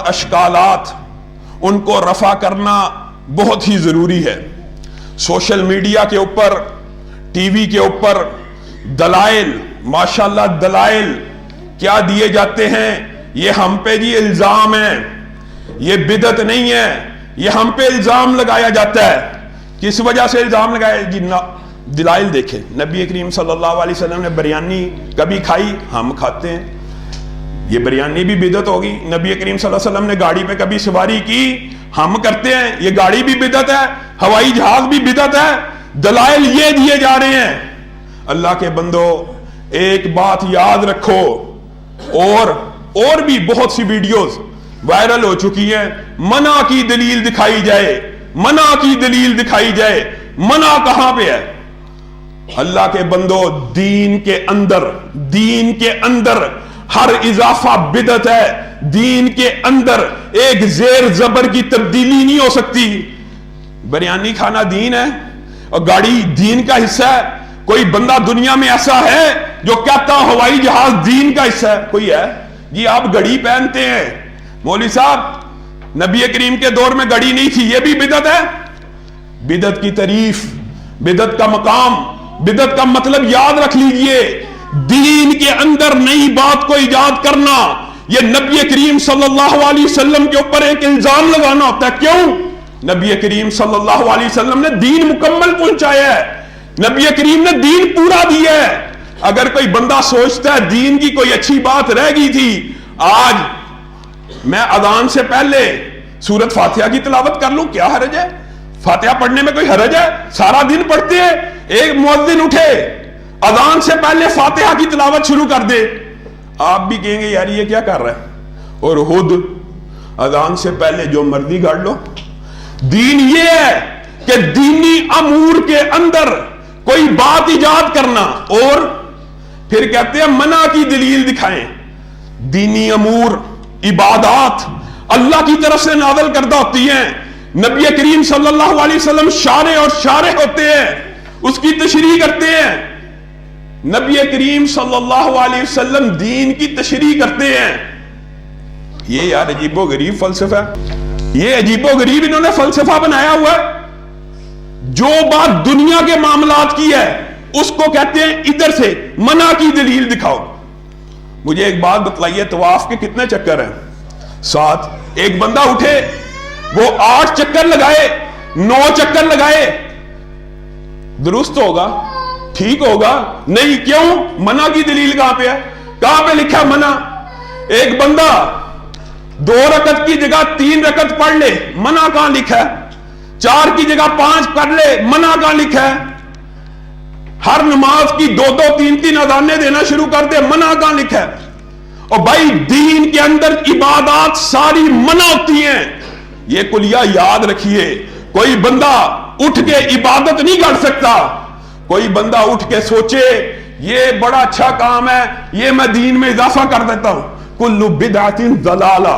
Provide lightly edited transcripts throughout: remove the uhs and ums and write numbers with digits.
بعض اشکالات ان کو رفع کرنا بہت ہی ضروری ہے. سوشل میڈیا کے اوپر، ٹی وی کے اوپر دلائل، ماشاءاللہ دلائل کیا دیے جاتے ہیں. یہ ہم پہ جی الزام ہے، یہ بدعت نہیں ہے، یہ ہم پہ الزام لگایا جاتا ہے. کس وجہ سے الزام لگایا جی؟ دلائل دیکھیں. نبی کریم صلی اللہ علیہ وسلم نے بریانی کبھی کھائی؟ ہم کھاتے ہیں. یہ بریانی بھی بدعت ہوگی. نبی کریم صلی اللہ علیہ وسلم نے گاڑی پہ کبھی سواری کی؟ ہم کرتے ہیں. یہ گاڑی بھی بدعت ہے، ہوائی جہاز بھی بدعت ہے. دلائل یہ دیے جا رہے ہیں. اللہ کے بندو ایک بات یاد رکھو، اور بھی بہت سی ویڈیوز وائرل ہو چکی ہیں. منع کی دلیل دکھائی جائے، منع کی دلیل دکھائی جائے. منع کہاں پہ ہے؟ اللہ کے بندو دین کے اندر ہر اضافہ بدعت ہے. دین کے اندر ایک زیر زبر کی تبدیلی نہیں ہو سکتی. بریانی کھانا دین ہے اور گاڑی دین کا حصہ ہے. کوئی بندہ دنیا میں ایسا ہے جو کہتا ہوائی جہاز دین کا حصہ ہے؟ کوئی ہے جی؟ آپ گھڑی پہنتے ہیں. مولوی صاحب نبی کریم کے دور میں گھڑی نہیں تھی، یہ بھی بدعت ہے. بدعت کی تعریف، بدعت کا مقام، بدعت کا مطلب یاد رکھ لیجئے. دین کے اندر نئی بات کو ایجاد کرنا، یہ نبی کریم صلی اللہ علیہ وسلم کے اوپر ایک الزام لگانا ہوتا ہے. کیوں؟ نبی کریم صلی اللہ علیہ وسلم نے دین مکمل پہنچایا ہے. نبی کریم نے دین پورا دیا ہے. اگر کوئی بندہ سوچتا ہے دین کی کوئی اچھی بات رہ گئی تھی، آج میں اذان سے پہلے سورۃ فاتحہ کی تلاوت کر لوں، کیا حرج ہے؟ فاتحہ پڑھنے میں کوئی حرج ہے؟ سارا دن پڑھتے ہیں. ایک مؤذن اٹھے اذان سے پہلے فاتحہ کی تلاوت شروع کر دے، آپ بھی کہیں گے یار یہ کیا کر رہا ہے؟ اور خود اذان سے پہلے جو مرضی گاڑ لو. دین یہ ہے کہ دینی امور کے اندر کوئی بات ایجاد کرنا اور پھر کہتے ہیں منع کی دلیل دکھائیں. دینی امور، عبادات اللہ کی طرف سے نازل کردہ ہوتی ہیں. نبی کریم صلی اللہ علیہ وسلم شارع ہوتے ہیں، اس کی تشریح کرتے ہیں. نبی کریم صلی اللہ علیہ وسلم دین کی تشریح کرتے ہیں. یہ یار عجیب و غریب فلسفہ، یہ عجیب و غریب انہوں نے فلسفہ بنایا ہوا ہے. جو بات دنیا کے معاملات کی ہے اس کو کہتے ہیں ادھر سے منع کی دلیل دکھاؤ. مجھے ایک بات بتلائیے، طواف کے کتنے چکر ہیں؟ 7. ایک بندہ اٹھے وہ 8 چکر لگائے، 9 چکر لگائے، درست ہوگا؟ ٹھیک ہوگا؟ نہیں. کیوں؟ منع کی دلیل کہاں پہ ہے؟ کہاں پہ لکھا منع؟ ایک بندہ 2 رکعت کی جگہ 3 رکعت پڑھ لے، منع کہاں لکھا ہے؟ 4 کی جگہ 5 پڑھ لے، منع کہاں لکھا ہے؟ ہر نماز کی 2 3 اذانیں دینا شروع کر دے، منع کہاں لکھا ہے؟ اور بھائی دین کے اندر عبادات ساری منع ہوتی ہیں. یہ کلیہ یاد رکھیے. کوئی بندہ اٹھ کے عبادت نہیں کر سکتا. کوئی بندہ اٹھ کے سوچے یہ بڑا اچھا کام ہے، یہ میں دین میں اضافہ کر دیتا ہوں. کل بدعت ضلالہ.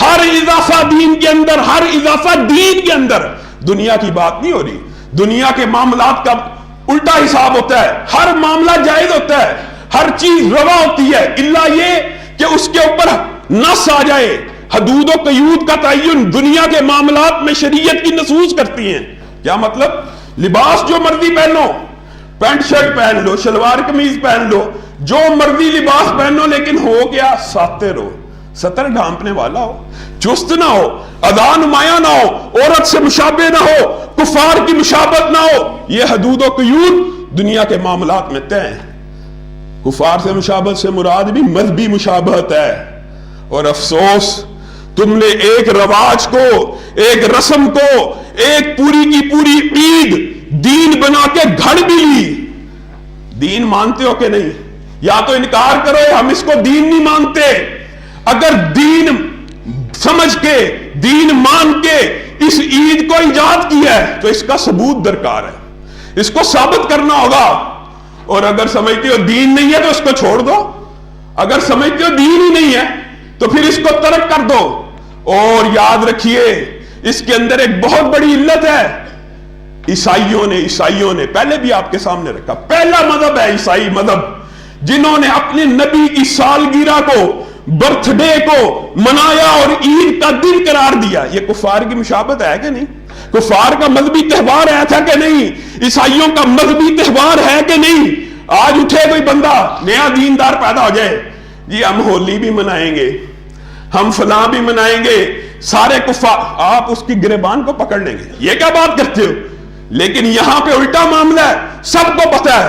ہر اضافہ دین کے اندر، ہر اضافہ دین کے اندر. دنیا کی بات نہیں ہو رہی. دنیا کے معاملات کا الٹا حساب ہوتا ہے. ہر معاملہ جائز ہوتا ہے، ہر چیز روا ہوتی ہے، الا یہ کہ اس کے اوپر نص آ جائے. حدود و قیود کا تعین دنیا کے معاملات میں شریعت کی نصوص کرتی ہیں. کیا مطلب؟ لباس جو مرضی پہنو، پینٹ شرٹ پہن لو، شلوار قمیض پہن لو، جو مرضی لباس پہنو، لیکن ہو گیا ساتر ہو، ستر ڈھانپنے والا ہو، چست نہ ہو، ادا نمایاں نہ ہو، عورت سے مشابہ نہ ہو، کفار کی مشابہت نہ ہو. یہ حدود و قیود دنیا کے معاملات میں طے ہیں. کفار سے مشابہت سے مراد بھی مذہبی مشابہت ہے. اور افسوس تم نے ایک رواج کو، ایک رسم کو، ایک پوری کی پوری عید دین بنا کے گھڑ بھی لی. دین مانتے ہو کہ نہیں؟ یا تو انکار کرو ہم اس کو دین نہیں مانتے. اگر دین سمجھ کے، دین مان کے اس عید کو ایجاد کیا ہے تو اس کا ثبوت درکار ہے، اس کو ثابت کرنا ہوگا. اور اگر سمجھتے ہو دین نہیں ہے تو اس کو چھوڑ دو. اگر سمجھتے ہو دین ہی نہیں ہے تو پھر اس کو ترک کر دو. اور یاد رکھیے اس کے اندر ایک بہت بڑی علت ہے. عیسائیوں نے پہلے بھی آپ کے سامنے رکھا، پہلا مذہب ہے عیسائی مذہب، جنہوں نے اپنے نبی کی سالگرہ کو برتھ ڈے کو منایا اور عید کا دن قرار دیا. یہ کفار کی مشابہت ہے کہ نہیں؟ کفار کا مذہبی تہوار ہے تھا کہ نہیں؟ عیسائیوں کا مذہبی تہوار ہے کہ نہیں؟ آج اٹھے کوئی بندہ نیا دیندار پیدا ہو جائے، جی ہم ہولی بھی منائیں گے، ہم فلاں بھی منائیں گے، سارے کفار، آپ اس کی گریبان کو پکڑ لیں گے. یہ کیا بات کرتے ہو؟ لیکن یہاں پہ الٹا معاملہ ہے. سب کو پتا ہے،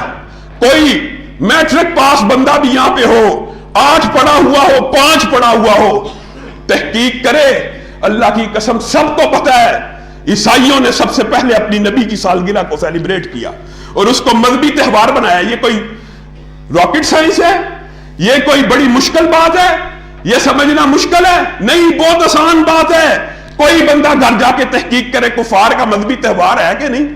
کوئی میٹرک پاس بندہ بھی یہاں پہ ہو، 8 پڑھا ہوا ہو، 5 پڑھا ہوا ہو، تحقیق کرے، اللہ کی قسم سب کو پتا ہے عیسائیوں نے سب سے پہلے اپنی نبی کی سالگرہ کو سیلیبریٹ کیا اور اس کو مذہبی تہوار بنایا. یہ کوئی راکٹ سائنس ہے؟ یہ کوئی بڑی مشکل بات ہے؟ یہ سمجھنا مشکل ہے؟ نہیں، بہت آسان بات ہے. کوئی بندہ گھر جا کے تحقیق کرے کفار کا مذہبی تہوار ہے کہ نہیں.